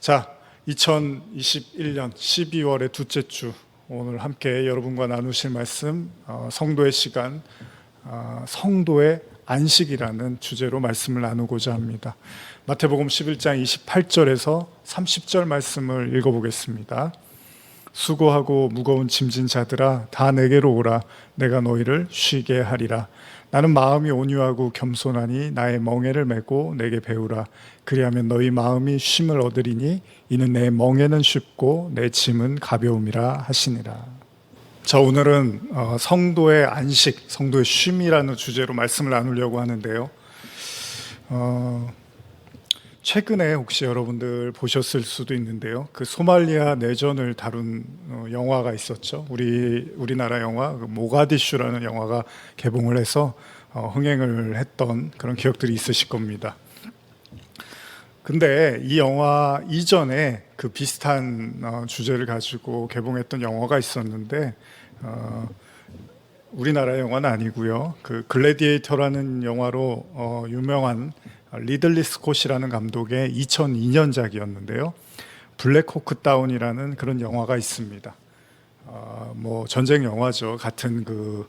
자, 2021년 12월의 둘째 주, 오늘 함께 여러분과 나누실 말씀, 성도의 시간, 성도의 안식이라는 주제로 말씀을 나누고자 합니다. 마태복음 11장 28절에서 30절 말씀을 읽어보겠습니다. 수고하고 무거운 짐진 자들아, 다 내게로 오라. 내가 너희를 쉬게 하리라. 나는 마음이 온유하고 겸손하니 나의 멍에를 메고 내게 배우라. 그리하면 너희 마음이 쉼을 얻으리니 이는 내 멍에는 쉽고 내 짐은 가벼움이라 하시니라. 자, 오늘은 성도의 안식, 성도의 쉼이라는 주제로 말씀을 나누려고 하는데요. 최근에 혹시 여러분들 보셨을 수도 있는데요. 그 소말리아 내전을 다룬 영화가 있었죠. 우리나라 영화 모가디슈라는 영화가 개봉을 해서 흥행을 했던 그런 기억들이 있으실 겁니다. 근데 이 영화 이전에 그 비슷한 주제를 가지고 개봉했던 영화가 있었는데 우리나라 영화는 아니고요. 그 글래디에이터라는 영화로 유명한 리들리 스콧이라는 감독의 2002년작이었는데요. 블랙호크 다운이라는 그런 영화가 있습니다. 뭐 전쟁 영화죠. 같은 그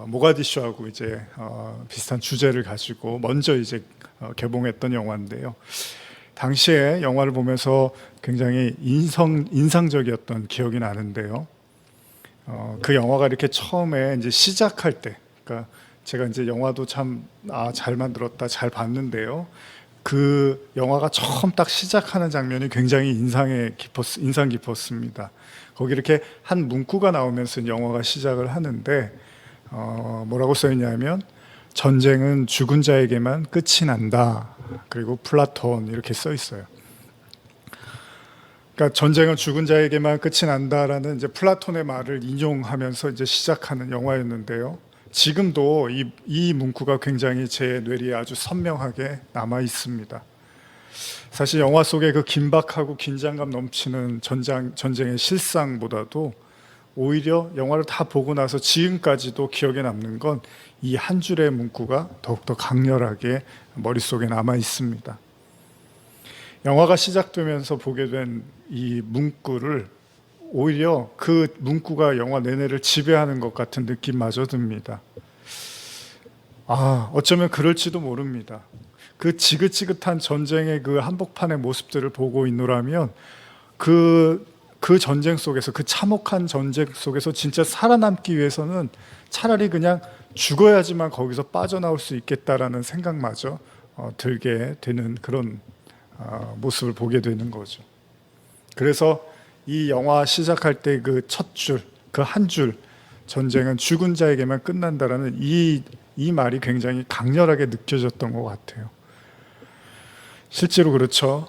모가디슈하고 이제 비슷한 주제를 가지고 먼저 이제 개봉했던 영화인데요. 당시에 영화를 보면서 굉장히 인상적이었던 기억이 나는데요. 그 영화가 이렇게 처음에 이제 시작할 때, 그러니까 제가 이제 영화도 참 잘 만들었다, 잘 봤는데요. 그 영화가 처음 딱 시작하는 장면이 굉장히 인상 깊었습니다. 거기 이렇게 한 문구가 나오면서 영화가 시작을 하는데 뭐라고 써 있냐면 전쟁은 죽은 자에게만 끝이 난다. 그리고 플라톤 이렇게 써 있어요. 그러니까 전쟁은 죽은 자에게만 끝이 난다라는 이제 플라톤의 말을 인용하면서 이제 시작하는 영화였는데요. 지금도 이 문구가 굉장히 제 뇌리에 아주 선명하게 남아 있습니다. 사실 영화 속의 그 긴박하고 긴장감 넘치는 전쟁의 실상보다도 오히려 영화를 다 보고 나서 지금까지도 기억에 남는 건 이 한 줄의 문구가 더욱더 강렬하게 머릿속에 남아 있습니다. 영화가 시작되면서 보게 된 이 문구를 오히려 그 문구가 영화 내내를 지배하는 것 같은 느낌마저 듭니다. 어쩌면 그럴지도 모릅니다. 그 지긋지긋한 전쟁의 그 한복판의 모습들을 보고 있노라면 그 전쟁 속에서, 그 참혹한 전쟁 속에서 진짜 살아남기 위해서는 차라리 그냥 죽어야지만 거기서 빠져나올 수 있겠다라는 생각마저 들게 되는 그런 모습을 보게 되는 거죠. 그래서 이 영화 시작할 때 그 첫 줄, 그 한 줄, 전쟁은 죽은 자에게만 끝난다라는 이 말이 굉장히 강렬하게 느껴졌던 것 같아요. 실제로 그렇죠.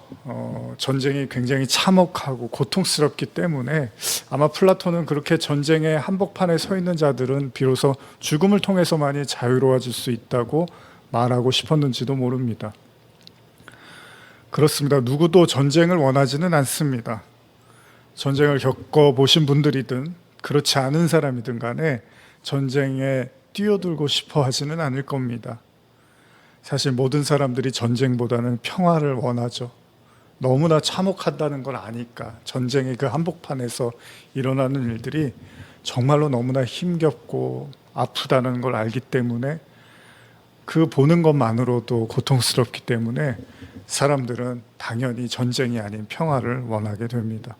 전쟁이 굉장히 참혹하고 고통스럽기 때문에 아마 플라톤은 그렇게 전쟁의 한복판에 서 있는 자들은 비로소 죽음을 통해서만이 자유로워질 수 있다고 말하고 싶었는지도 모릅니다. 그렇습니다. 누구도 전쟁을 원하지는 않습니다. 전쟁을 겪어보신 분들이든 그렇지 않은 사람이든 간에 전쟁에 뛰어들고 싶어 하지는 않을 겁니다. 사실 모든 사람들이 전쟁보다는 평화를 원하죠. 너무나 참혹하다는 걸 아니까, 전쟁의 그 한복판에서 일어나는 일들이 정말로 너무나 힘겹고 아프다는 걸 알기 때문에 그 보는 것만으로도 고통스럽기 때문에 사람들은 당연히 전쟁이 아닌 평화를 원하게 됩니다.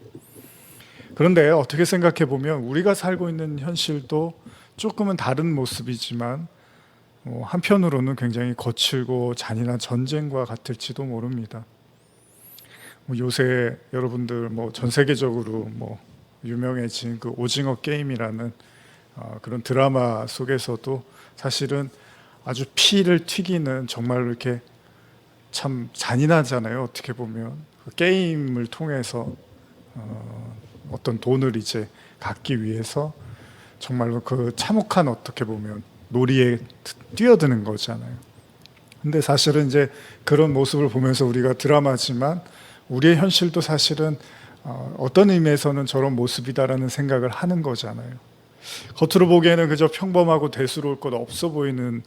그런데 어떻게 생각해 보면 우리가 살고 있는 현실도 조금은 다른 모습이지만 한편으로는 굉장히 거칠고 잔인한 전쟁과 같을지도 모릅니다. 요새 여러분들 전 세계적으로 유명해진 그 오징어 게임이라는 그런 드라마 속에서도 사실은 아주 피를 튀기는, 정말로 이렇게 참 잔인하잖아요. 어떻게 보면 그 게임을 통해서 어떤 돈을 이제 갖기 위해서 정말로 그 참혹한, 어떻게 보면 놀이에 뛰어드는 거잖아요. 근데 사실은 이제 그런 모습을 보면서 우리가 드라마지만 우리의 현실도 사실은 어떤 의미에서는 저런 모습이다라는 생각을 하는 거잖아요. 겉으로 보기에는 그저 평범하고 대수로울 것 없어 보이는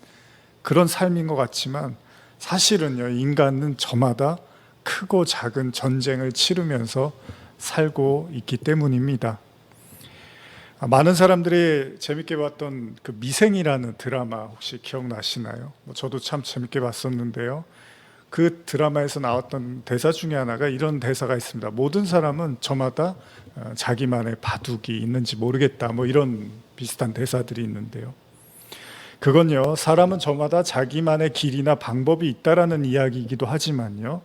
그런 삶인 것 같지만 사실은요, 인간은 저마다 크고 작은 전쟁을 치르면서 살고 있기 때문입니다. 많은 사람들이 재밌게 봤던 그 미생이라는 드라마 혹시 기억나시나요? 저도 참 재밌게 봤었는데요. 그 드라마에서 나왔던 대사 중에 하나가 이런 대사가 있습니다. 모든 사람은 저마다 자기만의 바둑이 있는지 모르겠다. 이런 비슷한 대사들이 있는데요. 그건요, 사람은 저마다 자기만의 길이나 방법이 있다라는 이야기이기도 하지만요,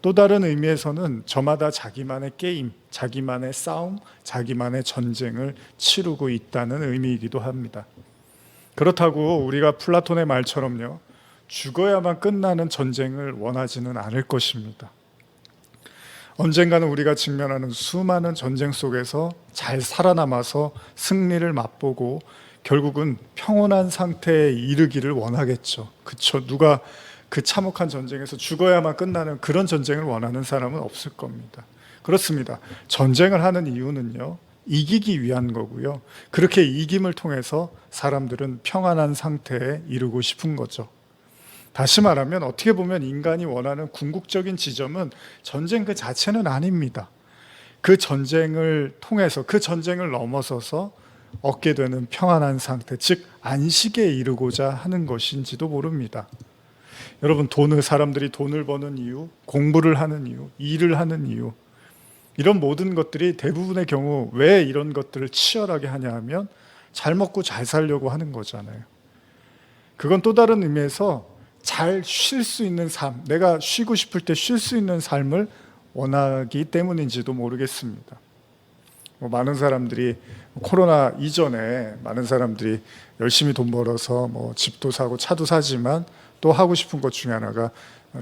또 다른 의미에서는 저마다 자기만의 게임, 자기만의 싸움, 자기만의 전쟁을 치르고 있다는 의미이기도 합니다. 그렇다고 우리가 플라톤의 말처럼요, 죽어야만 끝나는 전쟁을 원하지는 않을 것입니다. 언젠가는 우리가 직면하는 수많은 전쟁 속에서 잘 살아남아서 승리를 맛보고 결국은 평온한 상태에 이르기를 원하겠죠. 그쵸? 누가 그 참혹한 전쟁에서 죽어야만 끝나는 그런 전쟁을 원하는 사람은 없을 겁니다. 그렇습니다. 전쟁을 하는 이유는요, 이기기 위한 거고요. 그렇게 이김을 통해서 사람들은 평안한 상태에 이르고 싶은 거죠. 다시 말하면 어떻게 보면 인간이 원하는 궁극적인 지점은 전쟁 그 자체는 아닙니다. 그 전쟁을 통해서, 그 전쟁을 넘어서서 얻게 되는 평안한 상태, 즉 안식에 이르고자 하는 것인지도 모릅니다. 여러분, 사람들이 돈을 버는 이유, 공부를 하는 이유, 일을 하는 이유, 이런 모든 것들이 대부분의 경우 왜 이런 것들을 치열하게 하냐 하면 잘 먹고 잘 살려고 하는 거잖아요. 그건 또 다른 의미에서 잘 쉴 수 있는 삶, 내가 쉬고 싶을 때 쉴 수 있는 삶을 원하기 때문인지도 모르겠습니다. 많은 사람들이 코로나 이전에 많은 사람들이 열심히 돈 벌어서 집도 사고 차도 사지만 또 하고 싶은 것 중에 하나가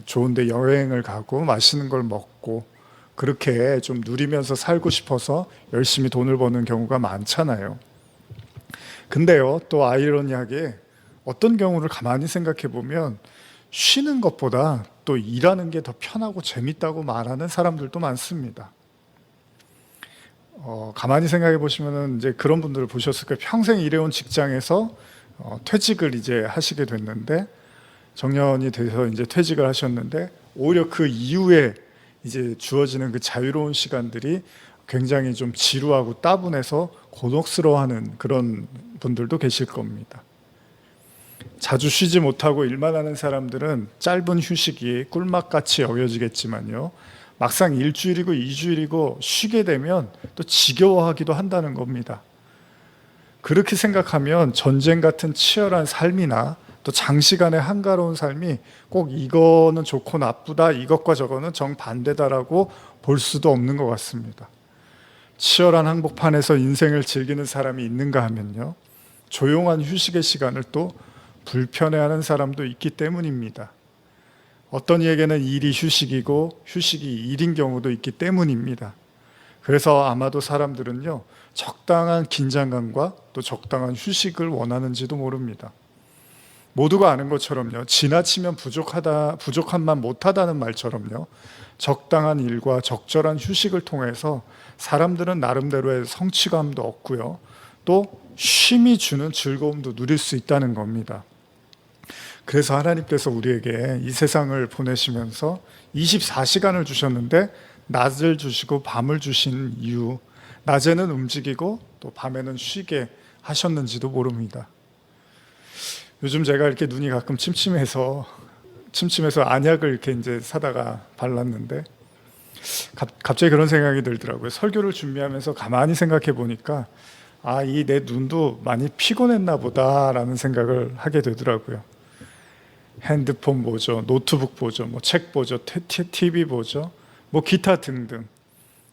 좋은데 여행을 가고 맛있는 걸 먹고 그렇게 좀 누리면서 살고 싶어서 열심히 돈을 버는 경우가 많잖아요. 근데요, 또 아이러니하게 어떤 경우를 가만히 생각해 보면 쉬는 것보다 또 일하는 게 더 편하고 재밌다고 말하는 사람들도 많습니다. 가만히 생각해 보시면은 이제 그런 분들을 보셨을 거예요. 평생 일해온 직장에서 퇴직을 이제 하시게 됐는데, 정년이 돼서 이제 퇴직을 하셨는데, 오히려 그 이후에 이제 주어지는 그 자유로운 시간들이 굉장히 좀 지루하고 따분해서 곤혹스러워하는 그런 분들도 계실 겁니다. 자주 쉬지 못하고 일만 하는 사람들은 짧은 휴식이 꿀맛같이 여겨지겠지만요, 막상 일주일이고 이주일이고 쉬게 되면 또 지겨워하기도 한다는 겁니다. 그렇게 생각하면 전쟁 같은 치열한 삶이나 또 장시간의 한가로운 삶이 꼭 이거는 좋고 나쁘다, 이것과 저거는 정반대다라고 볼 수도 없는 것 같습니다. 치열한 한복판에서 인생을 즐기는 사람이 있는가 하면요, 조용한 휴식의 시간을 또 불편해하는 사람도 있기 때문입니다. 어떤 이에게는 일이 휴식이고 휴식이 일인 경우도 있기 때문입니다. 그래서 아마도 사람들은요, 적당한 긴장감과 또 적당한 휴식을 원하는지도 모릅니다. 모두가 아는 것처럼요, 지나치면 부족함만 못하다는 말처럼요, 적당한 일과 적절한 휴식을 통해서 사람들은 나름대로의 성취감도 얻고요, 또 쉼이 주는 즐거움도 누릴 수 있다는 겁니다. 그래서 하나님께서 우리에게 이 세상을 보내시면서 24시간을 주셨는데 낮을 주시고 밤을 주신 이유, 낮에는 움직이고 또 밤에는 쉬게 하셨는지도 모릅니다. 요즘 제가 이렇게 눈이 가끔 침침해서 안약을 이렇게 이제 사다가 발랐는데 갑자기 그런 생각이 들더라고요. 설교를 준비하면서 가만히 생각해 보니까 이 내 눈도 많이 피곤했나 보다라는 생각을 하게 되더라고요. 핸드폰 보죠, 노트북 보죠, 책 보죠, TV 보죠, 기타 등등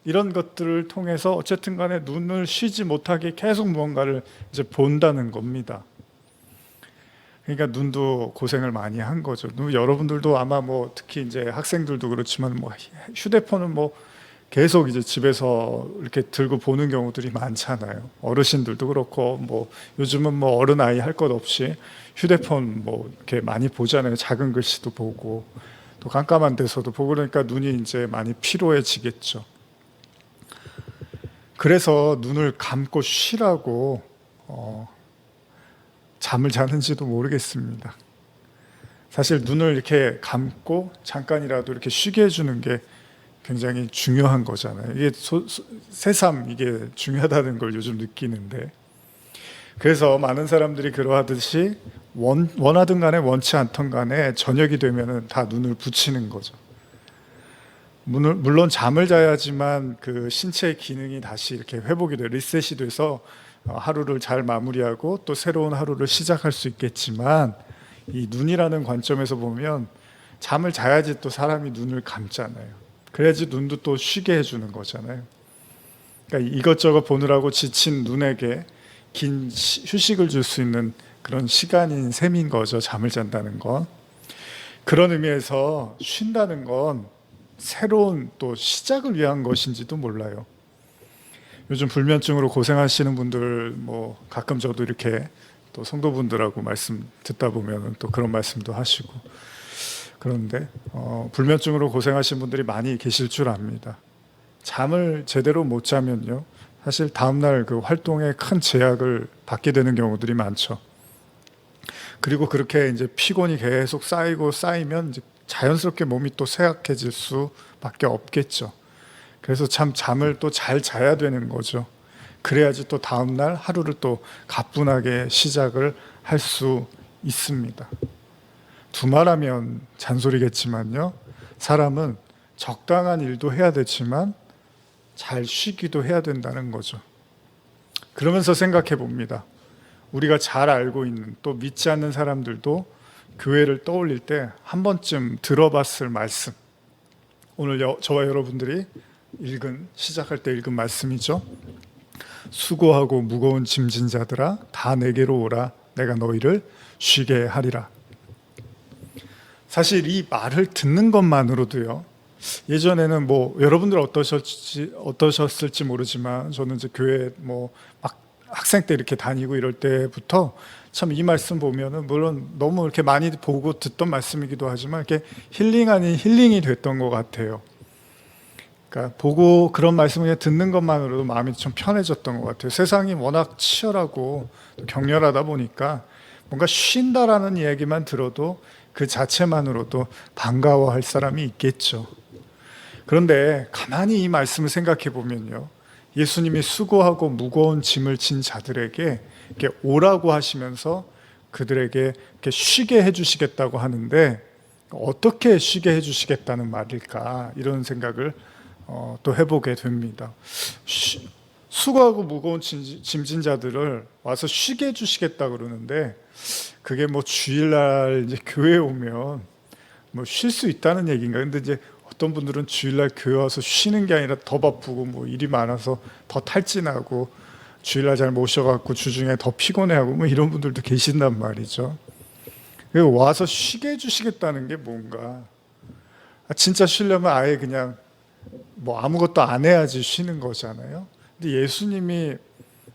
이런 것들을 통해서 어쨌든 간에 눈을 쉬지 못하게 계속 무언가를 이제 본다는 겁니다. 그러니까 눈도 고생을 많이 한 거죠. 여러분들도 아마 특히 이제 학생들도 그렇지만 휴대폰은 계속 이제 집에서 이렇게 들고 보는 경우들이 많잖아요. 어르신들도 그렇고 요즘은 어른 아이 할 것 없이 휴대폰 이렇게 많이 보잖아요. 작은 글씨도 보고 또 깜깜한 데서도 보고 그러니까 눈이 이제 많이 피로해지겠죠. 그래서 눈을 감고 쉬라고 잠을 자는지도 모르겠습니다. 사실 눈을 이렇게 감고 잠깐이라도 이렇게 쉬게 해주는 게 굉장히 중요한 거잖아요. 이게 새삼 이게 중요하다는 걸 요즘 느끼는데, 그래서 많은 사람들이 그러하듯이 원하든 간에 원치 않던 간에 저녁이 되면은 다 눈을 붙이는 거죠. 물론 잠을 자야지만 그 신체의 기능이 다시 이렇게 회복이 돼 리셋이 돼서 하루를 잘 마무리하고 또 새로운 하루를 시작할 수 있겠지만, 이 눈이라는 관점에서 보면 잠을 자야지 또 사람이 눈을 감잖아요. 그래야지 눈도 또 쉬게 해주는 거잖아요. 그러니까 이것저것 보느라고 지친 눈에게 긴 휴식을 줄 수 있는 그런 시간인 셈인 거죠. 잠을 잔다는 건. 그런 의미에서 쉰다는 건 새로운 또 시작을 위한 것인지도 몰라요. 요즘 불면증으로 고생하시는 분들 뭐 가끔 저도 이렇게 또 성도분들하고 말씀 듣다 보면 또 그런 말씀도 하시고 그런데 불면증으로 고생하시는 분들이 많이 계실 줄 압니다. 잠을 제대로 못 자면요, 사실 다음날 그 활동에 큰 제약을 받게 되는 경우들이 많죠. 그리고 그렇게 이제 피곤이 계속 쌓이면 이제 자연스럽게 몸이 또 쇠약해질 수밖에 없겠죠. 그래서 참 잠을 또 잘 자야 되는 거죠. 그래야지 또 다음날 하루를 또 가뿐하게 시작을 할 수 있습니다. 두말하면 잔소리겠지만요, 사람은 적당한 일도 해야 되지만 잘 쉬기도 해야 된다는 거죠. 그러면서 생각해 봅니다. 우리가 잘 알고 있는 또 믿지 않는 사람들도 교회를 떠올릴 때 한 번쯤 들어봤을 말씀, 오늘 저와 여러분들이 시작할 때 읽은 말씀이죠. 수고하고 무거운 짐진 자들아 다 내게로 오라, 내가 너희를 쉬게 하리라. 사실 이 말을 듣는 것만으로도요, 예전에는 뭐 여러분들 어떠셨을지 모르지만 저는 이제 교회 뭐 막 학생 때 이렇게 다니고 이럴 때부터 참 이 말씀 보면은 물론 너무 이렇게 많이 보고 듣던 말씀이기도 하지만 이렇게 힐링 아닌 힐링이 됐던 것 같아요. 그러니까 보고 그런 말씀을 그냥 듣는 것만으로도 마음이 좀 편해졌던 것 같아요. 세상이 워낙 치열하고 격렬하다 보니까 뭔가 쉰다라는 이야기만 들어도 그 자체만으로도 반가워할 사람이 있겠죠. 그런데 가만히 이 말씀을 생각해 보면요, 예수님이 수고하고 무거운 짐을 진 자들에게 이렇게 오라고 하시면서 그들에게 이렇게 쉬게 해주시겠다고 하는데, 어떻게 쉬게 해주시겠다는 말일까, 이런 생각을 또 해보게 됩니다. 수고하고 무거운 짐진 자들을 와서 쉬게 해주시겠다 그러는데, 그게 뭐 주일날 이제 교회에 오면 뭐 쉴 수 있다는 얘기인가? 근데 이제 어떤 분들은 주일날 교회 와서 쉬는 게 아니라 더 바쁘고 뭐 일이 많아서 더 탈진하고 주일날 잘 모셔갖고 주중에 더 피곤해하고 뭐 이런 분들도 계신단 말이죠. 와서 쉬게 해주시겠다는 게 뭔가, 진짜 쉬려면 아예 그냥 뭐 아무것도 안 해야지 쉬는 거잖아요. 근데 예수님이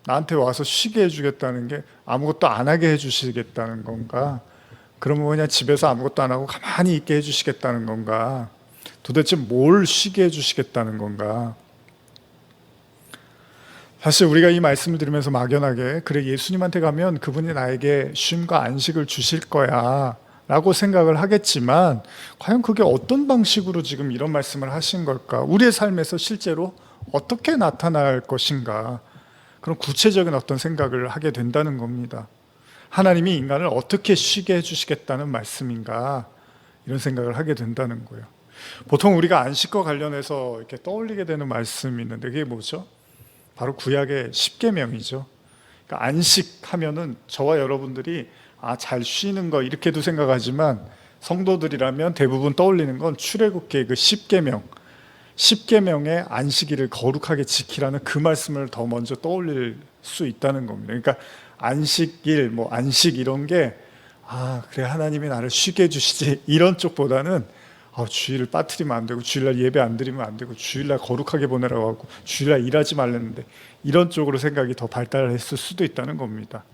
나한테 와서 쉬게 해주겠다는 게 아무것도 안 하게 해주시겠다는 건가? 그러면 그냥 집에서 아무것도 안 하고 가만히 있게 해주시겠다는 건가? 도대체 뭘 쉬게 해주시겠다는 건가? 사실 우리가 이 말씀을 들으면서 막연하게 그래, 예수님한테 가면 그분이 나에게 쉼과 안식을 주실 거야 라고 생각을 하겠지만, 과연 그게 어떤 방식으로 지금 이런 말씀을 하신 걸까? 우리의 삶에서 실제로 어떻게 나타날 것인가? 그런 구체적인 어떤 생각을 하게 된다는 겁니다. 하나님이 인간을 어떻게 쉬게 해주시겠다는 말씀인가? 이런 생각을 하게 된다는 거예요. 보통 우리가 안식과 관련해서 이렇게 떠올리게 되는 말씀이 있는데, 그게 뭐죠? 바로 구약의 십계명이죠. 그러니까 안식하면은 저와 여러분들이 잘 쉬는 거 이렇게도 생각하지만, 성도들이라면 대부분 떠올리는 건 출애굽기의 그 십계명의 안식일을 거룩하게 지키라는 그 말씀을 더 먼저 떠올릴 수 있다는 겁니다. 그러니까 안식일, 뭐 안식 이런 게 그래, 하나님이 나를 쉬게 해주시지 이런 쪽보다는 주일을 빠뜨리면 안 되고, 주일날 예배 안 드리면 안 되고, 주일날 거룩하게 보내라고 하고, 주일날 일하지 말랬는데, 이런 쪽으로 생각이 더 발달했을 수도 있다는 겁니다.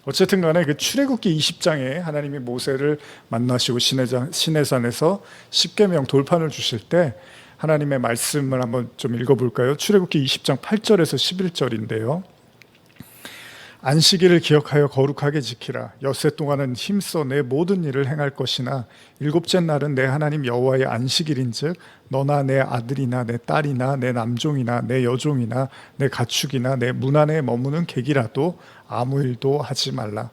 어쨌든 간에 그 출애굽기 20장에 하나님이 모세를 만나시고 시내산에서 십계명 돌판을 주실 때 하나님의 말씀을 한번 좀 읽어볼까요? 출애굽기 20장 8절에서 11절인데요. 안식일을 기억하여 거룩하게 지키라. 엿새 동안은 힘써 내 모든 일을 행할 것이나 일곱째 날은 내 하나님 여호와의 안식일인즉 너나 내 아들이나 내 딸이나 내 남종이나 내 여종이나 내 가축이나 내 문 안에 머무는 객이라도 아무 일도 하지 말라.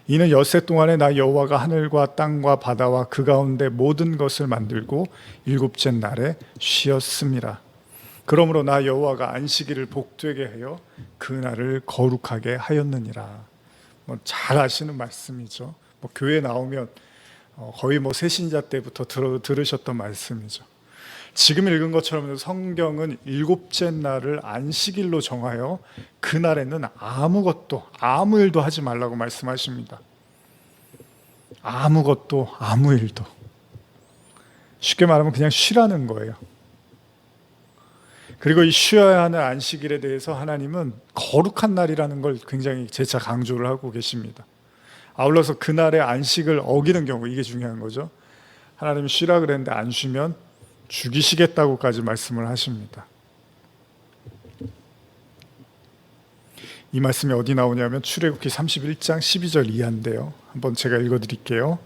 이는 엿새 동안에 나 여호와가 하늘과 땅과 바다와 그 가운데 모든 것을 만들고 일곱째 날에 쉬었음이라. 그러므로 나 여호와가 안식일을 복되게 하여 그 날을 거룩하게 하였느니라. 잘 아시는 말씀이죠. 교회 나오면 거의 새신자 때부터 들으셨던 말씀이죠. 지금 읽은 것처럼 성경은 일곱째 날을 안식일로 정하여 그 날에는 아무것도 아무 일도 하지 말라고 말씀하십니다. 아무것도 아무 일도. 쉽게 말하면 그냥 쉬라는 거예요. 그리고 이 쉬어야 하는 안식일에 대해서 하나님은 거룩한 날이라는 걸 굉장히 재차 강조를 하고 계십니다. 아울러서 그날의 안식을 어기는 경우, 이게 중요한 거죠. 하나님이 쉬라 그랬는데 안 쉬면 죽이시겠다고까지 말씀을 하십니다. 이 말씀이 어디 나오냐면 출애굽기 31장 12절 이하인데요. 한번 제가 읽어드릴게요.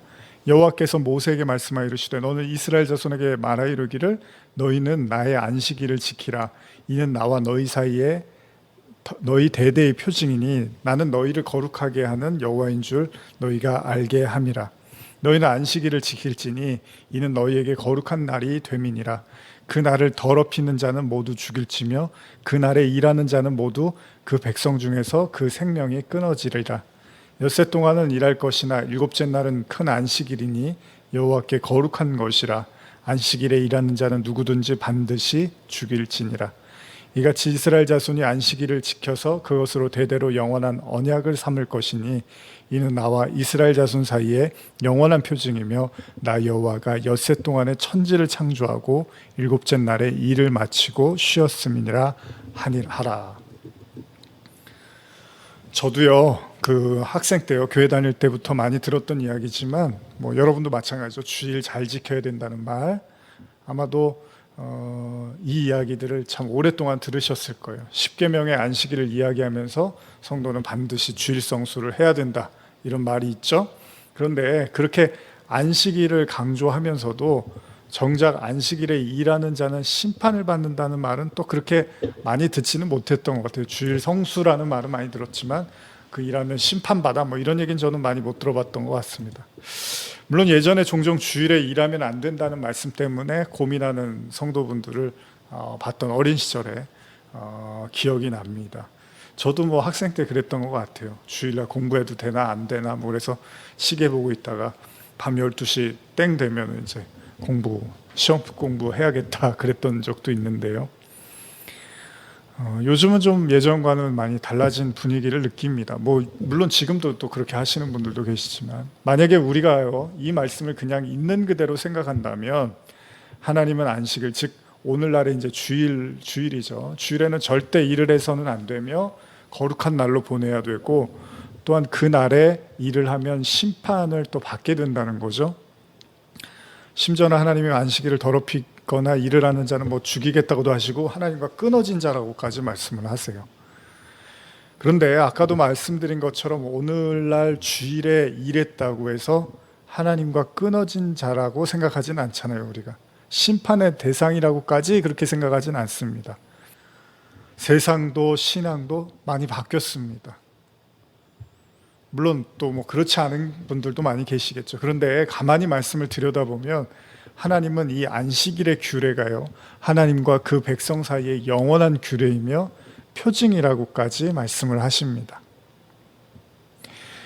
여호와께서 모세에게 말씀하여 이르시되 너는 이스라엘 자손에게 말하 이르기를 너희는 나의 안식일을 지키라. 이는 나와 너희 사이에 너희 대대의 표징이니 나는 너희를 거룩하게 하는 여호와인 줄 너희가 알게 함이라. 너희는 안식일을 지킬지니 이는 너희에게 거룩한 날이 됨이니라. 그 날을 더럽히는 자는 모두 죽일지며 그 날에 일하는 자는 모두 그 백성 중에서 그 생명이 끊어지리라. 엿새 동안은 일할 것이나 일곱째 날은 큰 안식일이니 여호와께 거룩한 것이라. 안식일에 일하는 자는 누구든지 반드시 죽일지니라. 이같이 이스라엘 자손이 안식일을 지켜서 그것으로 대대로 영원한 언약을 삼을 것이니 이는 나와 이스라엘 자손 사이에 영원한 표징이며 나 여호와가 엿새 동안에 천지를 창조하고 일곱째 날에 일을 마치고 쉬었음이니라 하라. 저도요 학생 때요 교회 다닐 때부터 많이 들었던 이야기지만 여러분도 마찬가지죠. 주일 잘 지켜야 된다는 말 아마도 이 이야기들을 참 오랫동안 들으셨을 거예요. 십계명의 안식일을 이야기하면서 성도는 반드시 주일 성수를 해야 된다 이런 말이 있죠. 그런데 그렇게 안식일을 강조하면서도 정작 안식일에 일하는 자는 심판을 받는다는 말은 또 그렇게 많이 듣지는 못했던 것 같아요. 주일 성수라는 말은 많이 들었지만 그 일하면 심판받아 이런 얘기는 저는 많이 못 들어봤던 것 같습니다. 물론 예전에 종종 주일에 일하면 안 된다는 말씀 때문에 고민하는 성도분들을 봤던 어린 시절에 기억이 납니다. 저도 학생 때 그랬던 것 같아요. 주일날 공부해도 되나 안 되나 그래서 시계 보고 있다가 밤 12시 땡 되면 이제 시험 공부해야겠다 그랬던 적도 있는데요. 요즘은 좀 예전과는 많이 달라진 분위기를 느낍니다. 물론 지금도 또 그렇게 하시는 분들도 계시지만 만약에 우리가요 이 말씀을 그냥 있는 그대로 생각한다면 하나님은 안식일 즉 오늘날에 이제 주일이죠. 주일에는 절대 일을 해서는 안 되며 거룩한 날로 보내야 되고 또한 그 날에 일을 하면 심판을 또 받게 된다는 거죠. 심지어는 하나님이 안식일을 더럽히거나 일을 하는 자는 죽이겠다고도 하시고 하나님과 끊어진 자라고까지 말씀을 하세요. 그런데 아까도 말씀드린 것처럼 오늘날 주일에 일했다고 해서 하나님과 끊어진 자라고 생각하진 않잖아요. 우리가 심판의 대상이라고까지 그렇게 생각하진 않습니다. 세상도 신앙도 많이 바뀌었습니다. 물론 또 그렇지 않은 분들도 많이 계시겠죠. 그런데 가만히 말씀을 들여다보면 하나님은 이 안식일의 규례가요 하나님과 그 백성 사이의 영원한 규례이며 표징이라고까지 말씀을 하십니다.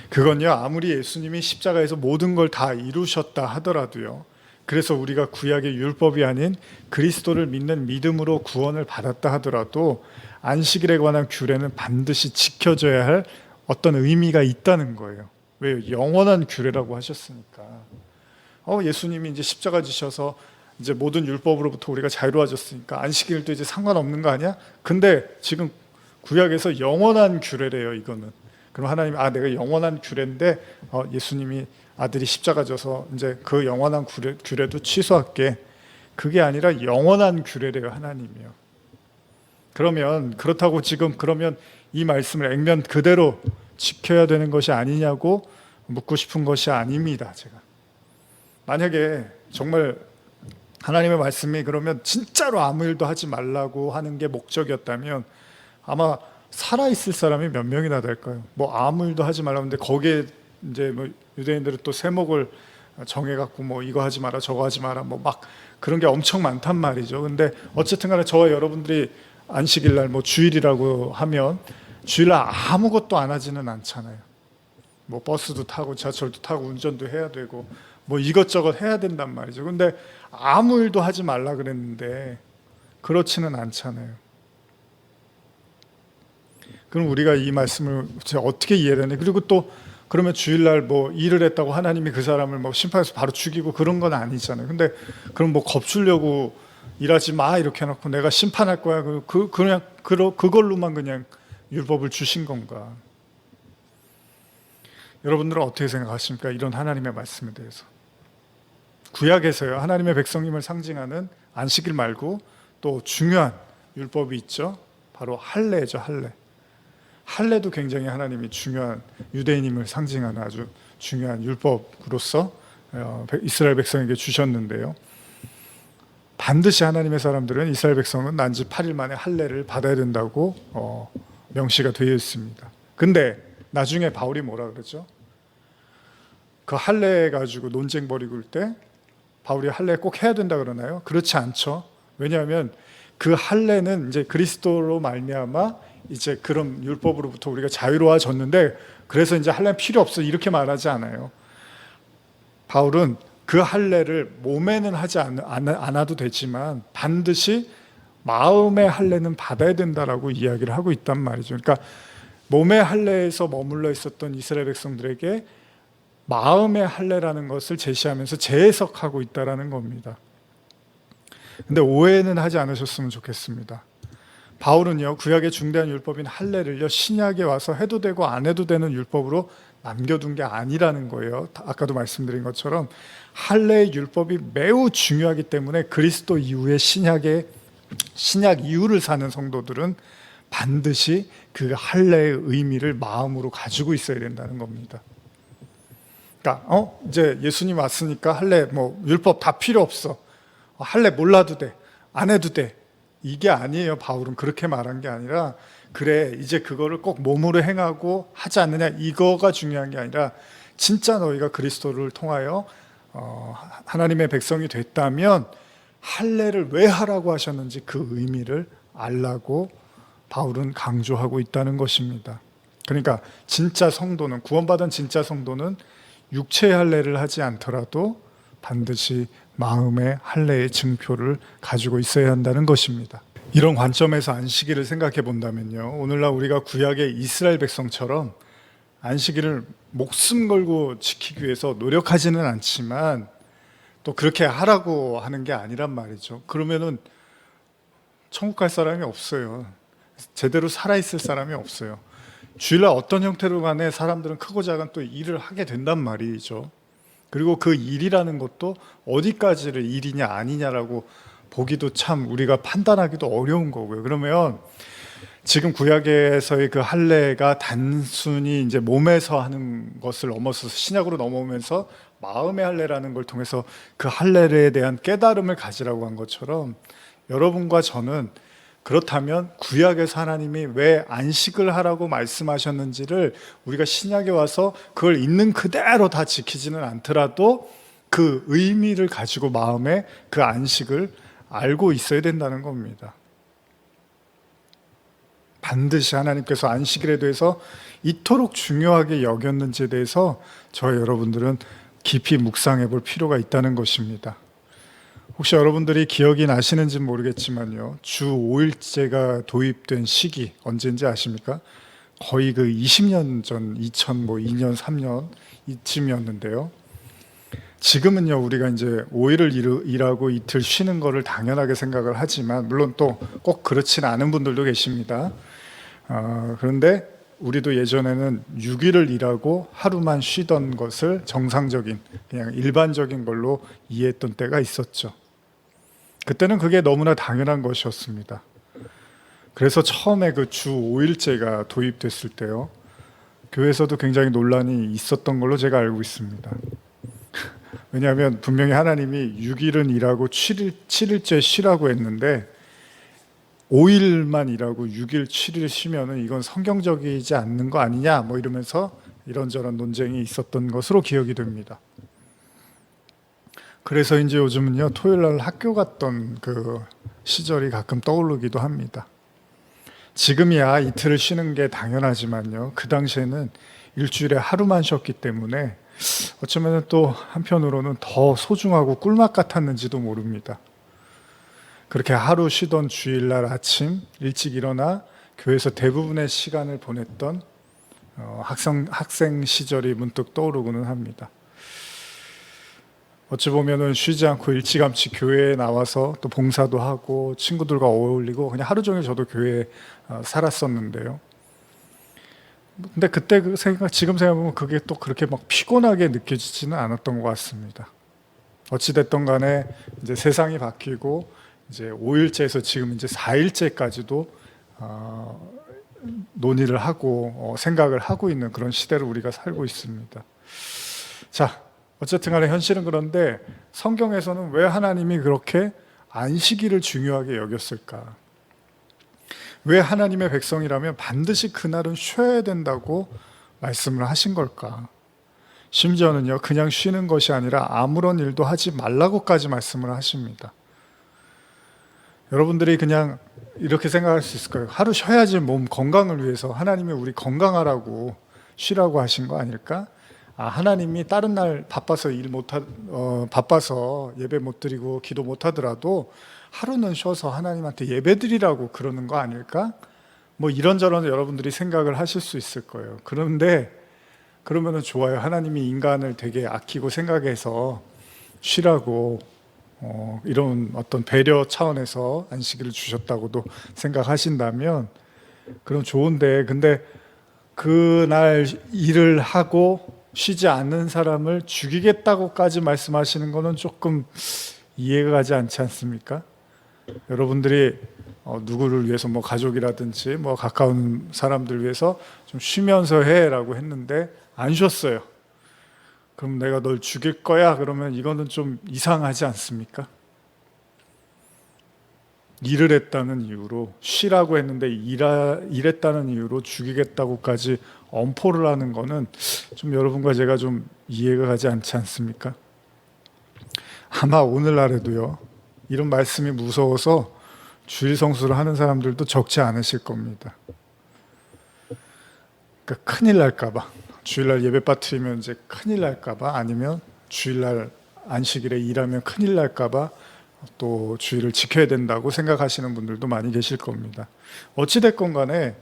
그건요 아무리 예수님이 십자가에서 모든 걸 다 이루셨다 하더라도요 그래서 우리가 구약의 율법이 아닌 그리스도를 믿는 믿음으로 구원을 받았다 하더라도 안식일에 관한 규례는 반드시 지켜져야 할 어떤 의미가 있다는 거예요. 왜요? 영원한 규례라고 하셨으니까. 예수님이 이제 십자가 지셔서 이제 모든 율법으로부터 우리가 자유로워졌으니까 안식일도 이제 상관없는 거 아니야? 근데 지금 구약에서 영원한 규례래요, 이거는. 그럼 하나님이 내가 영원한 규례인데 예수님이 아들이 십자가 져서 이제 그 영원한 규례도 취소할게. 그게 아니라 영원한 규례래요, 하나님이요. 그러면 그렇다고 지금 그러면 이 말씀을 액면 그대로 지켜야 되는 것이 아니냐고 묻고 싶은 것이 아닙니다. 제가 만약에 정말 하나님의 말씀이 그러면 진짜로 아무 일도 하지 말라고 하는 게 목적이었다면 아마 살아있을 사람이 몇 명이나 될까요? 뭐 아무 일도 하지 말라고 하는데 거기에 이제 뭐 유대인들은 또 세목을 정해갖고 뭐 이거 하지 마라 저거 하지 마라 뭐 막 그런 게 엄청 많단 말이죠. 근데 어쨌든 간에 저와 여러분들이 안식일날 뭐 주일이라고 하면 주일날 아무것도 안 하지는 않잖아요. 뭐 버스도 타고 지하철도 타고 운전도 해야 되고 뭐 이것저것 해야 된단 말이죠. 근데 아무 일도 하지 말라 그랬는데 그렇지는 않잖아요. 그럼 우리가 이 말씀을 어떻게 이해를 하냐? 그리고 또 그러면 주일날 뭐 일을 했다고 하나님이 그 사람을 뭐 심판해서 바로 죽이고 그런 건 아니잖아요. 근데 그럼 뭐 겁주려고 일하지 마 이렇게 해놓고 내가 심판할 거야. 그냥 그걸로만 그냥 율법을 주신 건가? 여러분들은 어떻게 생각하십니까? 이런 하나님의 말씀에 대해서. 구약에서요, 하나님의 백성님을 상징하는 안식일 말고 또 중요한 율법이 있죠. 바로 할례죠, 할례. 할례도 굉장히 하나님이 중요한 유대인임을 상징하는 아주 중요한 율법으로서 이스라엘 백성에게 주셨는데요. 반드시 하나님의 사람들은 이스라엘 백성은 난지 8일 만에 할례를 받아야 된다고 명시가 되어 있습니다. 근데 나중에 바울이 뭐라 그러죠? 그 할례 가지고 논쟁 벌이고 때 바울이 할례 꼭 해야 된다 그러나요? 그렇지 않죠. 왜냐하면 그 할례는 이제 그리스도로 말미암아 이제 그런 율법으로부터 우리가 자유로워졌는데 그래서 이제 할례 필요 없어 이렇게 말하지 않아요. 바울은 그 할례를 몸에는 하지 않아도 되지만 반드시 마음의 할례는 받아야 된다라고 이야기를 하고 있단 말이죠. 그러니까 몸의 할례에서 머물러 있었던 이스라엘 백성들에게 마음의 할례라는 것을 제시하면서 재해석하고 있다라는 겁니다. 근데 오해는 하지 않으셨으면 좋겠습니다. 바울은요, 구약의 중대한 율법인 할례를요, 신약에 와서 해도 되고 안 해도 되는 율법으로 남겨둔 게 아니라는 거예요. 아까도 말씀드린 것처럼 할례의 율법이 매우 중요하기 때문에 그리스도 이후에 신약 이후를 사는 성도들은 반드시 그 할례의 의미를 마음으로 가지고 있어야 된다는 겁니다. 그러니까 이제 예수님 왔으니까 할례 뭐 율법 다 필요 없어. 할례 몰라도 돼. 안 해도 돼. 이게 아니에요. 바울은 그렇게 말한 게 아니라 그래 이제 그거를 꼭 몸으로 행하고 하지 않느냐 이거가 중요한 게 아니라 진짜 너희가 그리스도를 통하여 하나님의 백성이 됐다면 할례를 왜 하라고 하셨는지 그 의미를 알라고 바울은 강조하고 있다는 것입니다. 그러니까 진짜 성도는 구원받은 진짜 성도는 육체의 할례를 하지 않더라도 반드시 마음의 할례의 증표를 가지고 있어야 한다는 것입니다. 이런 관점에서 안식일을 생각해 본다면요, 오늘날 우리가 구약의 이스라엘 백성처럼 안식일을 목숨 걸고 지키기 위해서 노력하지는 않지만 또 그렇게 하라고 하는 게 아니란 말이죠. 그러면은 천국 갈 사람이 없어요. 제대로 살아있을 사람이 없어요. 주일날 어떤 형태로 간에 사람들은 크고 작은 또 일을 하게 된단 말이죠. 그리고 그 일이라는 것도 어디까지를 일이냐 아니냐라고 보기도 참 우리가 판단하기도 어려운 거고요. 그러면 지금 구약에서의 그 할례가 단순히 이제 몸에서 하는 것을 넘어서서 신약으로 넘어오면서 마음의 할례라는 걸 통해서 그 할례에 대한 깨달음을 가지라고 한 것처럼 여러분과 저는 그렇다면 구약에서 하나님이 왜 안식을 하라고 말씀하셨는지를 우리가 신약에 와서 그걸 있는 그대로 다 지키지는 않더라도 그 의미를 가지고 마음에 그 안식을 알고 있어야 된다는 겁니다. 반드시 하나님께서 안식일에 대해서 이토록 중요하게 여겼는지에 대해서 저와 여러분들은 깊이 묵상해 볼 필요가 있다는 것입니다. 혹시 여러분들이 기억이 나시는지 모르겠지만요, 주 5일제가 도입된 시기 언제인지 아십니까? 거의 그 20년 전, 2002년, 3년 이쯤이었는데요. 지금은요, 우리가 이제 5일을 일하고 이틀 쉬는 거를 당연하게 생각을 하지만, 물론 또 꼭 그렇지는 않은 분들도 계십니다. 그런데 우리도 예전에는 6일을 일하고 하루만 쉬던 것을 정상적인, 그냥 일반적인 걸로 이해했던 때가 있었죠. 그때는 그게 너무나 당연한 것이었습니다. 그래서 처음에 그 주 5일제가 도입됐을 때요, 교회에서도 굉장히 논란이 있었던 걸로 제가 알고 있습니다. 왜냐하면 분명히 하나님이 6일은 일하고 7일째 쉬라고 했는데 5일만 일하고 6일, 7일 쉬면은 이건 성경적이지 않는 거 아니냐 뭐 이러면서 이런저런 논쟁이 있었던 것으로 기억이 됩니다. 그래서 이제 요즘은요, 토요일 날 학교 갔던 그 시절이 가끔 떠오르기도 합니다. 지금이야 이틀을 쉬는 게 당연하지만요, 그 당시에는 일주일에 하루만 쉬었기 때문에 어쩌면 또 한편으로는 더 소중하고 꿀맛 같았는지도 모릅니다. 그렇게 하루 쉬던 주일날 아침 일찍 일어나 교회에서 대부분의 시간을 보냈던 학생 시절이 문득 떠오르고는 합니다. 어찌 보면은 쉬지 않고 일찌감치 교회에 나와서 또 봉사도 하고 친구들과 어울리고 그냥 하루 종일 저도 교회에 살았었는데요. 근데 그때 지금 생각해보면 그게 또 그렇게 막 피곤하게 느껴지지는 않았던 것 같습니다. 어찌됐든 간에 이제 세상이 바뀌고 이제 5일째에서 지금 이제 4일째까지도 논의를 하고 생각을 하고 있는 그런 시대를 우리가 살고 있습니다. 자, 어쨌든 간에 현실은 그런데 성경에서는 왜 하나님이 그렇게 안식일을 중요하게 여겼을까? 왜 하나님의 백성이라면 반드시 그날은 쉬어야 된다고 말씀을 하신 걸까? 심지어는요, 그냥 쉬는 것이 아니라 아무런 일도 하지 말라고까지 말씀을 하십니다. 여러분들이 그냥 이렇게 생각할 수 있을 거예요. 하루 쉬어야지 몸 건강을 위해서 하나님이 우리 건강하라고 쉬라고 하신 거 아닐까? 하나님이 다른 날 바빠서 바빠서 예배 못 드리고 기도 못 하더라도 하루는 쉬어서 하나님한테 예배 드리라고 그러는 거 아닐까? 뭐 이런저런 여러분들이 생각을 하실 수 있을 거예요. 그런데 그러면은 좋아요. 하나님이 인간을 되게 아끼고 생각해서 쉬라고 이런 어떤 배려 차원에서 안식일을 주셨다고도 생각하신다면 그럼 좋은데, 근데 그날 일을 하고 쉬지 않는 사람을 죽이겠다고까지 말씀하시는 것은 조금 이해가 가지 않지 않습니까? 여러분들이 누구를 위해서 뭐 가족이라든지 뭐 가까운 사람들 위해서 좀 쉬면서 해라고 했는데 안 쉬었어요. 그럼 내가 널 죽일 거야? 그러면 이거는 좀 이상하지 않습니까? 일을 했다는 이유로, 쉬라고 했는데 일했다는 이유로 죽이겠다고까지 엄포를 하는 거는 좀 여러분과 제가 좀 이해가 가지 않지 않습니까? 아마 오늘날에도요, 이런 말씀이 무서워서 주일 성수를 하는 사람들도 적지 않으실 겁니다. 그러니까 큰일 날까봐, 주일날 예배 빠뜨리면 이제 큰일 날까봐, 아니면 주일날 안식일에 일하면 큰일 날까봐 또 주일을 지켜야 된다고 생각하시는 분들도 많이 계실 겁니다. 어찌됐건 간에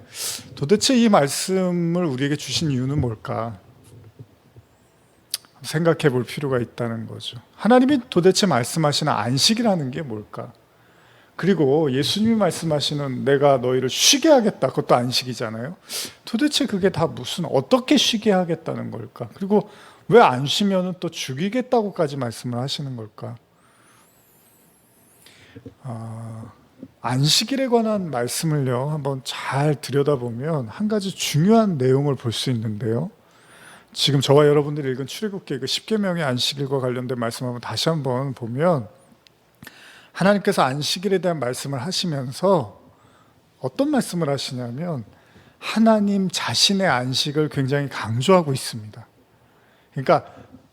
도대체 이 말씀을 우리에게 주신 이유는 뭘까? 생각해 볼 필요가 있다는 거죠. 하나님이 도대체 말씀하시는 안식이라는 게 뭘까? 그리고 예수님이 말씀하시는 내가 너희를 쉬게 하겠다, 그것도 안식이잖아요. 도대체 그게 다 무슨, 어떻게 쉬게 하겠다는 걸까? 그리고 왜 안 쉬면 또 죽이겠다고까지 말씀을 하시는 걸까? 안식일에 관한 말씀을요, 한번 잘 들여다보면 한 가지 중요한 내용을 볼 수 있는데요. 지금 저와 여러분들이 읽은 출애굽기 그 10계명의 안식일과 관련된 말씀을 다시 한번 보면 하나님께서 안식일에 대한 말씀을 하시면서 어떤 말씀을 하시냐면 하나님 자신의 안식을 굉장히 강조하고 있습니다. 그러니까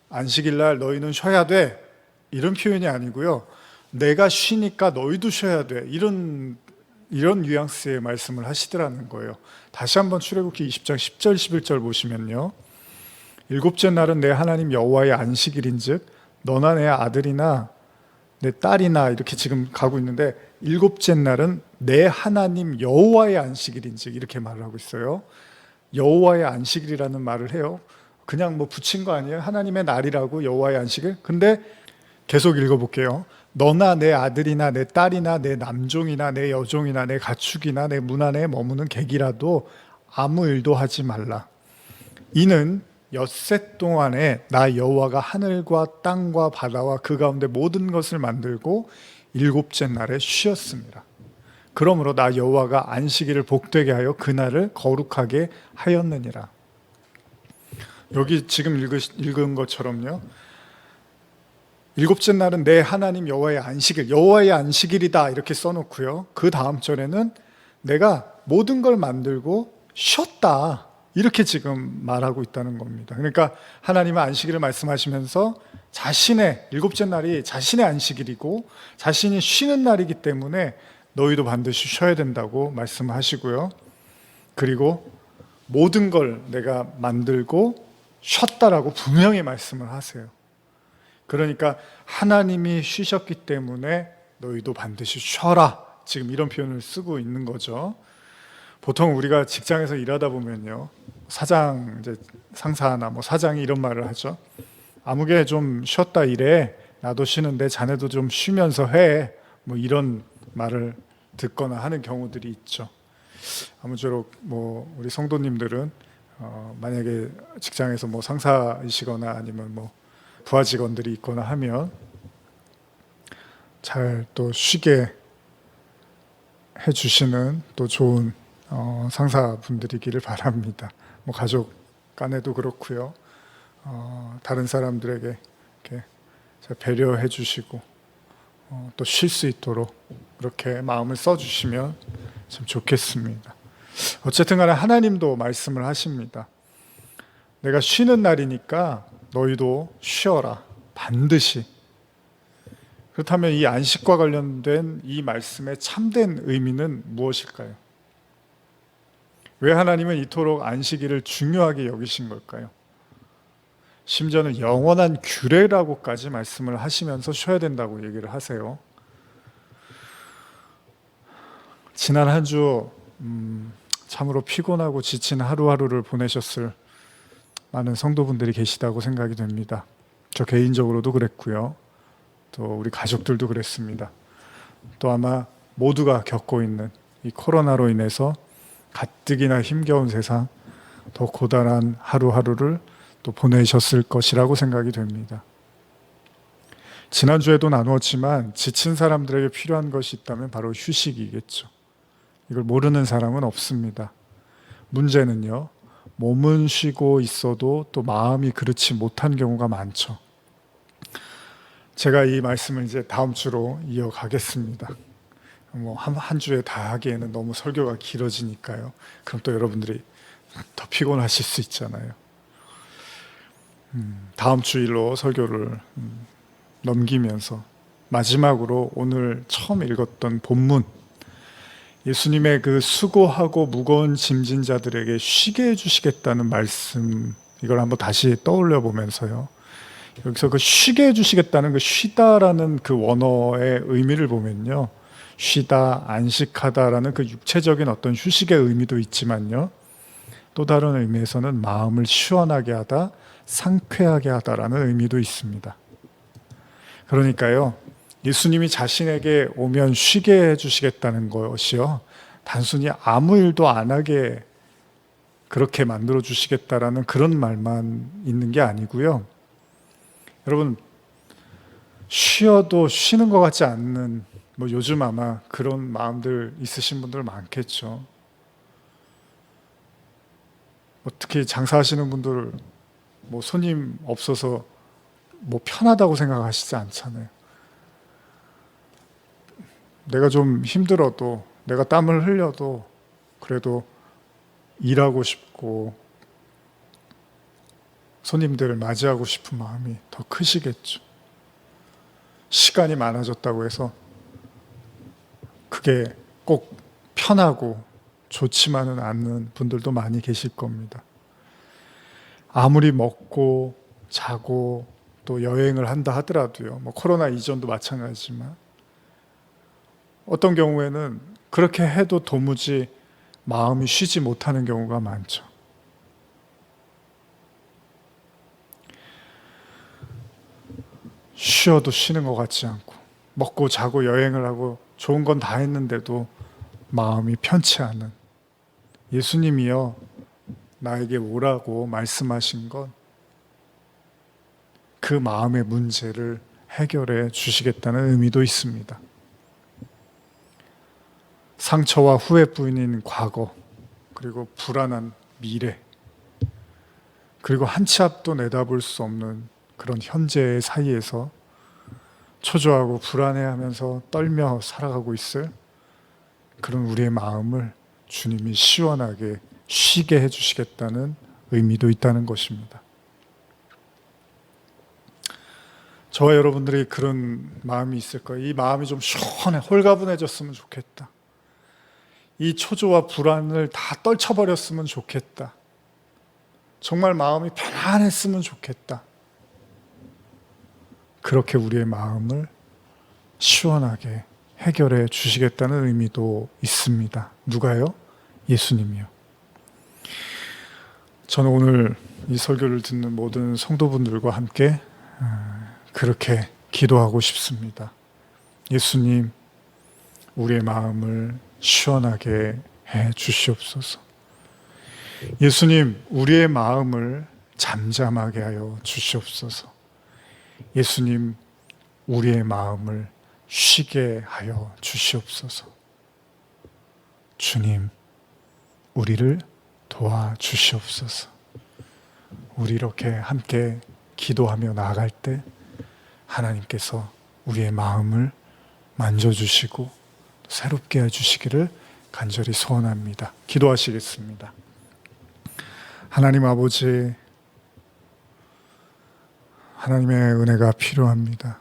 안식일 날 너희는 쉬어야 돼, 이런 표현이 아니고요, 내가 쉬니까 너희도 쉬어야 돼, 이런 뉘앙스의 말씀을 하시더라는 거예요. 다시 한번 출애굽기 20장 10절 11절 보시면요, 일곱째 날은 내 하나님 여호와의 안식일인즉 너나 내 아들이나 내 딸이나, 이렇게 지금 가고 있는데 일곱째 날은 내 하나님 여호와의 안식일인즉 이렇게 말을 하고 있어요. 여호와의 안식일이라는 말을 해요. 그냥 뭐 붙인 거 아니에요. 하나님의 날이라고, 여호와의 안식일. 근데 계속 읽어볼게요. 너나 내 아들이나 내 딸이나 내 남종이나 내 여종이나 내 가축이나 내 문 안에 머무는 객이라도 아무 일도 하지 말라. 이는 엿새 동안에 나 여호와가 하늘과 땅과 바다와 그 가운데 모든 것을 만들고 일곱째 날에 쉬었습니다. 그러므로 나 여호와가 안식일을 복되게 하여 그날을 거룩하게 하였느니라. 여기 지금 읽은 것처럼요. 일곱째 날은 내 하나님 여호와의 안식일, 여호와의 안식일이다 이렇게 써놓고요. 그 다음 절에는 내가 모든 걸 만들고 쉬었다 이렇게 지금 말하고 있다는 겁니다. 그러니까 하나님은 안식일을 말씀하시면서 자신의 일곱째 날이 자신의 안식일이고 자신이 쉬는 날이기 때문에 너희도 반드시 쉬어야 된다고 말씀하시고요. 그리고 모든 걸 내가 만들고 쉬었다라고 분명히 말씀을 하세요. 그러니까 하나님이 쉬셨기 때문에 너희도 반드시 쉬어라. 지금 이런 표현을 쓰고 있는 거죠. 보통 우리가 직장에서 일하다 보면요. 사장, 이제 상사나 뭐 사장이 이런 말을 하죠. 아무개 좀 쉬었다 일해. 나도 쉬는데 자네도 좀 쉬면서 해. 뭐 이런 말을 듣거나 하는 경우들이 있죠. 아무쪼록 뭐 우리 성도님들은 만약에 직장에서 뭐 상사이시거나 아니면 뭐 부하 직원들이 있거나 하면 잘 또 쉬게 해주시는 또 좋은 상사분들이기를 바랍니다. 뭐 가족 간에도 그렇고요. 다른 사람들에게 이렇게 잘 배려해 주시고 또 쉴 수 있도록 그렇게 마음을 써주시면 참 좋겠습니다. 어쨌든 간에 하나님도 말씀을 하십니다. 내가 쉬는 날이니까 너희도 쉬어라. 반드시. 그렇다면 이 안식과 관련된 이 말씀의 참된 의미는 무엇일까요? 왜 하나님은 이토록 안식일을 중요하게 여기신 걸까요? 심지어는 영원한 규례라고까지 말씀을 하시면서 쉬어야 된다고 얘기를 하세요. 지난 한 주 참으로 피곤하고 지친 하루하루를 보내셨을 많은 성도분들이 계시다고 생각이 됩니다. 저 개인적으로도 그랬고요. 또 우리 가족들도 그랬습니다. 또 아마 모두가 겪고 있는 이 코로나로 인해서 가뜩이나 힘겨운 세상, 더 고단한 하루하루를 또 보내셨을 것이라고 생각이 됩니다. 지난주에도 나누었지만 지친 사람들에게 필요한 것이 있다면 바로 휴식이겠죠. 이걸 모르는 사람은 없습니다. 문제는요, 몸은 쉬고 있어도 또 마음이 그렇지 못한 경우가 많죠. 제가 이 말씀을 이제 다음 주로 이어가겠습니다. 뭐 한 주에 다 하기에는 너무 설교가 길어지니까요. 그럼 또 여러분들이 더 피곤하실 수 있잖아요. 다음 주일로 설교를 넘기면서 마지막으로 오늘 처음 읽었던 본문, 예수님의 그 수고하고 무거운 짐진 자들에게 쉬게 해주시겠다는 말씀, 이걸 한번 다시 떠올려 보면서요. 여기서 그 쉬게 해주시겠다는 그 쉬다라는 그 원어의 의미를 보면요. 쉬다, 안식하다라는 그 육체적인 어떤 휴식의 의미도 있지만요. 또 다른 의미에서는 마음을 시원하게 하다, 상쾌하게 하다라는 의미도 있습니다. 그러니까요. 예수님이 자신에게 오면 쉬게 해주시겠다는 것이요. 단순히 아무 일도 안 하게 그렇게 만들어 주시겠다라는 그런 말만 있는 게 아니고요. 여러분, 쉬어도 쉬는 것 같지 않는, 뭐 요즘 아마 그런 마음들 있으신 분들 많겠죠. 특히 장사하시는 분들, 뭐 손님 없어서 뭐 편하다고 생각하시지 않잖아요. 내가 좀 힘들어도, 내가 땀을 흘려도 그래도 일하고 싶고 손님들을 맞이하고 싶은 마음이 더 크시겠죠. 시간이 많아졌다고 해서 그게 꼭 편하고 좋지만은 않는 분들도 많이 계실 겁니다. 아무리 먹고 자고 또 여행을 한다 하더라도요. 뭐 코로나 이전도 마찬가지지만 어떤 경우에는 그렇게 해도 도무지 마음이 쉬지 못하는 경우가 많죠. 쉬어도 쉬는 것 같지 않고 먹고 자고 여행을 하고 좋은 건 다 했는데도 마음이 편치 않은, 예수님이요 나에게 오라고 말씀하신 건 그 마음의 문제를 해결해 주시겠다는 의미도 있습니다. 상처와 후회뿐인 과거, 그리고 불안한 미래, 그리고 한 치 앞도 내다볼 수 없는 그런 현재의 사이에서 초조하고 불안해하면서 떨며 살아가고 있을 그런 우리의 마음을 주님이 시원하게 쉬게 해주시겠다는 의미도 있다는 것입니다. 저와 여러분들이 그런 마음이 있을 거예요. 이 마음이 좀 시원해, 홀가분해졌으면 좋겠다. 이 초조와 불안을 다 떨쳐버렸으면 좋겠다. 정말 마음이 편안했으면 좋겠다. 그렇게 우리의 마음을 시원하게 해결해 주시겠다는 의미도 있습니다. 누가요? 예수님이요. 저는 오늘 이 설교를 듣는 모든 성도분들과 함께 그렇게 기도하고 싶습니다. 예수님, 우리의 마음을 시원하게 해 주시옵소서. 예수님, 우리의 마음을 잠잠하게 하여 주시옵소서. 예수님, 우리의 마음을 쉬게 하여 주시옵소서. 주님, 우리를 도와주시옵소서. 우리 이렇게 함께 기도하며 나아갈 때 하나님께서 우리의 마음을 만져주시고 새롭게 해주시기를 간절히 소원합니다. 기도하시겠습니다. 하나님 아버지, 하나님의 은혜가 필요합니다.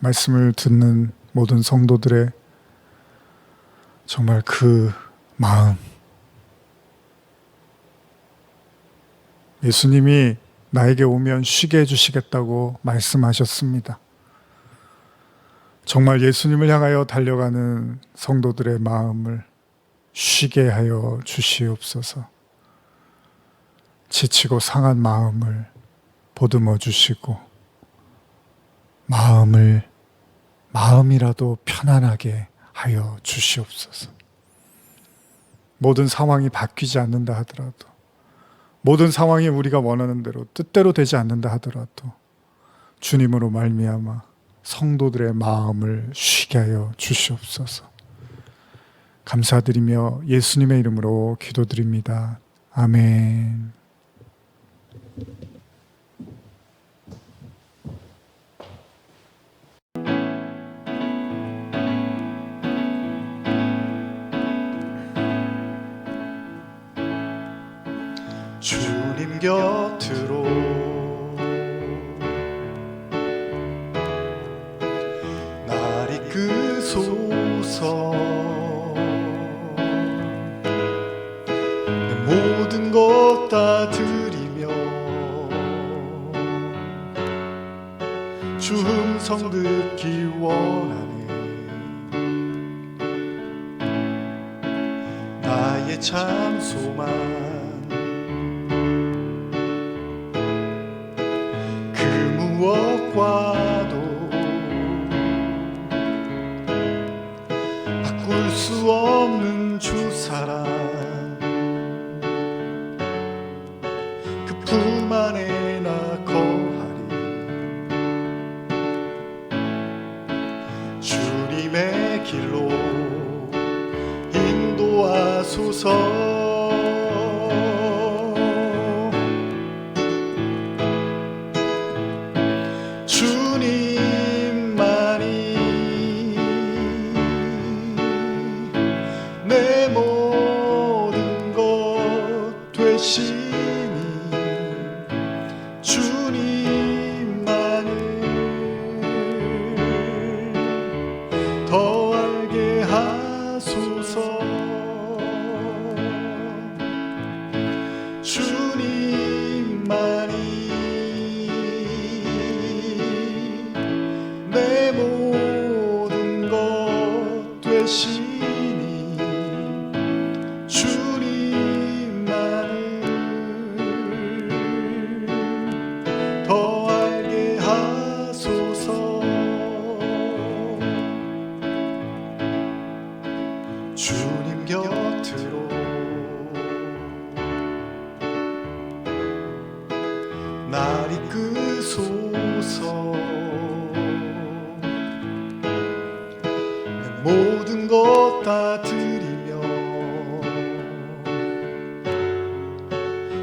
말씀을 듣는 모든 성도들의 정말 그 마음, 예수님이 나에게 오면 쉬게 해주시겠다고 말씀하셨습니다. 정말 예수님을 향하여 달려가는 성도들의 마음을 쉬게 하여 주시옵소서. 지치고 상한 마음을 보듬어 주시고 마음이라도 편안하게 하여 주시옵소서. 모든 상황이 바뀌지 않는다 하더라도, 모든 상황이 우리가 원하는 대로 뜻대로 되지 않는다 하더라도 주님으로 말미암아 성도들의 마음을 쉬게 하여 주시옵소서. 감사드리며 예수님의 이름으로 기도드립니다. 아멘. 주님 곁으로 날 이끄소서. 내 모든 것 다 드리며 주 음성 듣기 원하네. 나의 참 소망 무엇과도 바꿀 수 없는 주 사랑, 그 품 안에 나 거하리. 주님의 길로 인도하소서. 내 모든 것 되시니 주님만을 더 알게 하소서. 주님만이 내 모든 것 되시니 더 알게 하소서. 주님 곁으로 날 이끄소서. 내 모든 것 다 드리며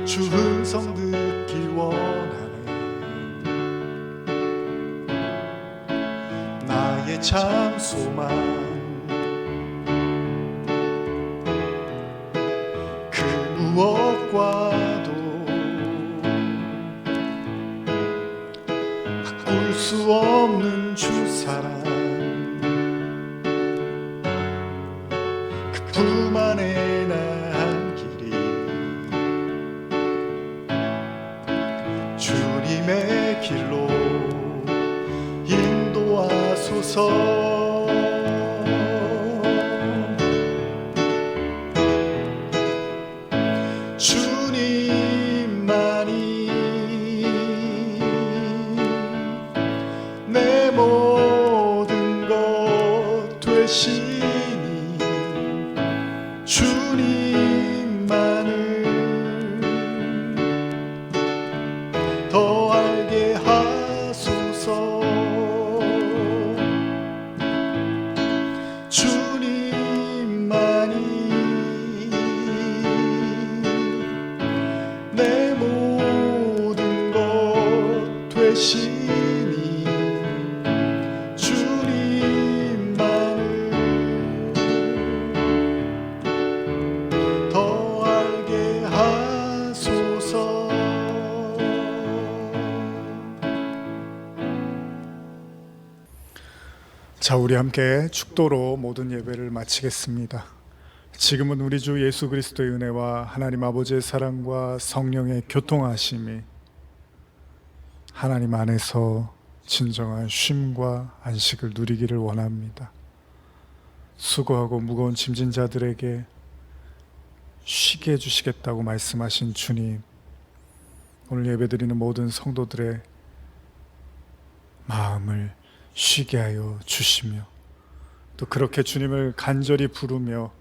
주 주 음성 듣기 원하네. 나의 참 소망 그 무엇과도 바꿀 수 없는 주 사랑 그 품 안에 난 길이 주님의 길로 인도하소서. 주님만이 내 모든 것 되시니 주님만을 더 알게 하소서. 주님만이 내 모든 것 되시니 주님만을 더 알게 하소서. 자, 우리 함께 축도로 모든 예배를 마치겠습니다. 지금은 우리 주 예수 그리스도의 은혜와 하나님 아버지의 사랑과 성령의 교통하심이 하나님 안에서 진정한 쉼과 안식을 누리기를 원합니다. 수고하고 무거운 짐진 자들에게 쉬게 해주시겠다고 말씀하신 주님, 오늘 예배드리는 모든 성도들의 마음을 쉬게 하여 주시며 또 그렇게 주님을 간절히 부르며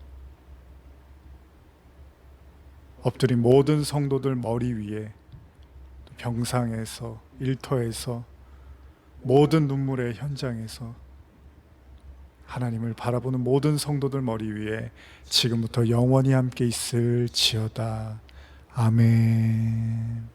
엎드린 모든 성도들 머리 위에 병상에서 일터에서 모든 눈물의 현장에서 하나님을 바라보는 모든 성도들 머리 위에 지금부터 영원히 함께 있을지어다. 아멘.